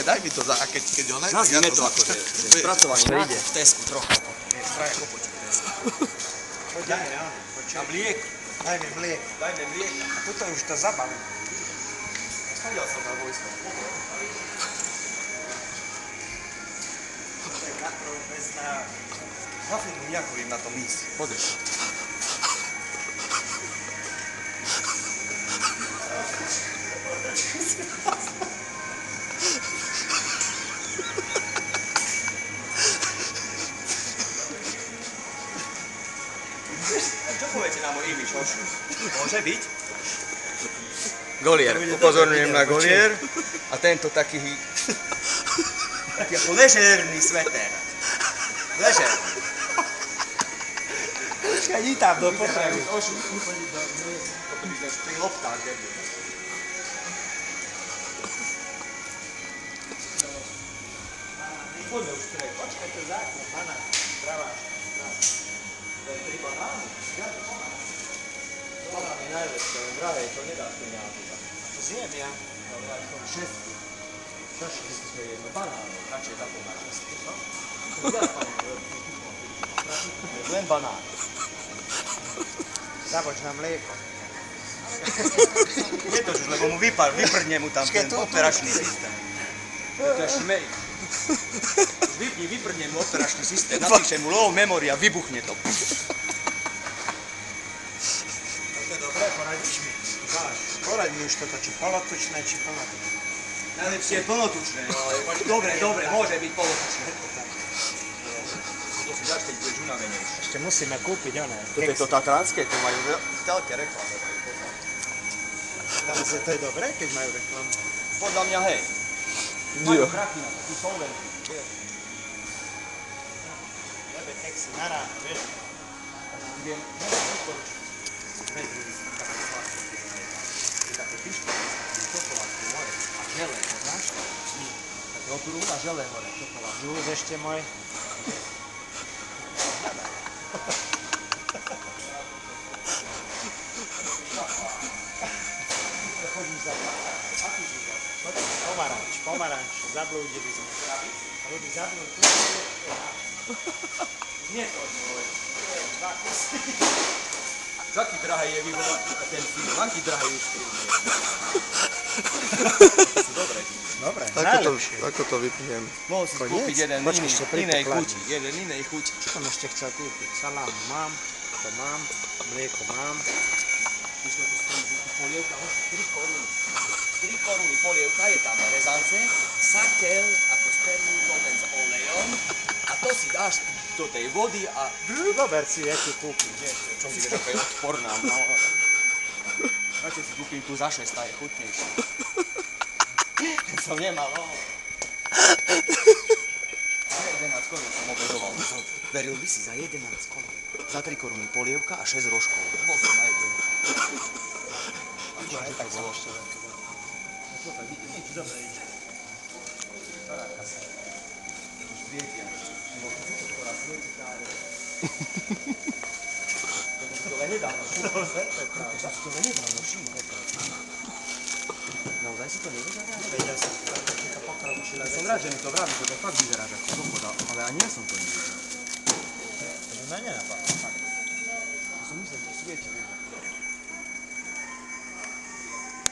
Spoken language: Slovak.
daj mi to, a keď ho najde, nazvime to ako, že spracovaný na Tesku trocha. Fraja kopočku Tesku. Daj, no. A mlieko. Daj mi mlieko. Dajme mlieko. A tuto už to zabavím. Stavil som na vojsko. To je katrov bez náhody. Zafilmuj, ako im na tom ísť. Pozri. Čo poviete na môj imič, hoši? Môže byť? Golier. Upozorňujem na Golier. A tento taký ako ležerný sveter. Ležerný. Počkaj, ní tam do potreby. Hoši, to by sme pri loptách, debil. Poďme už trej. Počkaj, to je základ, banán. Traváš. To je 3 banány. Banán je najlepšie, ale drahé, to nedá z peňazí. To zjem ja. Ale aj to 6. Čo šest? Keď sme jedno banány, radšej za to na 6. No? Len banán. Zaboč na mlieko. Je to už, lebo mu vyprdne mu tam ten operačný systém. To je šmej. Vypni, vyprdne mu operačný systém, napíše mu low memory a vybuchne to. To je dobré, poradíš mi. Poraď mi už toto, či polotučné, či plnotučné. Najlepšie je plnotučné, ale dobre, môže byť polotučné. To si dáš, keď budeš unavenejší. Ešte musíme kúpiť oné. Toto je to tatranské, to majú v telke reklame. To je dobré, keď majú reklamu. Podľa mňa hej. Majú krachy na to, tí solventy. Lebe texty na ráno, vieš? Viem, Bez druhých, také sladké. také piškotky, čokoládku hore. A žele, poznáš? Také otúru a žele hore, čokoládku. Žúz ešte môj. Chodíš za to. Aký žúz? Pomaranč, zablúdili sme. Ľudí zablúdili. Nie to, môj. Dva kusy. Aký drahé je vyvolať ten film, aký drahé už film je. To sú dobré žúzy. Dobre, najlepšie. Ako to vypnem? Mohol si kúpiť jeden Počkaj, ešte pri inej pokladni. chuti. Jeden inej chuti. Čo som ešte chcel kúpiť? Salám mám, to mám, mlieko mám. Vyšlo to stojí polievka, 3 koruny. 3 koruny polievka, je tam rezance, sakel ako spermý komen s olejom a to si dáš do tej vody a... Dober si, ja ti kúpim. Čo si vieš, ako je odporná. No. Radšej si kúpim tu za 6, tá je chutnejšia. Som nemal, no. 11 korún som obedoval. Veril by si za 11 korún. Za 3 koruny polievka a 6 rožkov. Bol som najedený. A čo aj tak bolo? Čo tak vidíš? Nič, dobre ide. Stará kasa. Už viete, no to sú to raz viete práve. To len nedávno šíma. To len nedávno šíma. Naozaj si to nevedel? Vedel som, že to pokročilé. Som rád, že mi to vraví, že to fakt vyzerá ako pochoda, ale ani ja som to nevedel. To by ma nenapadlo. To som myslel, že svieti, vieš.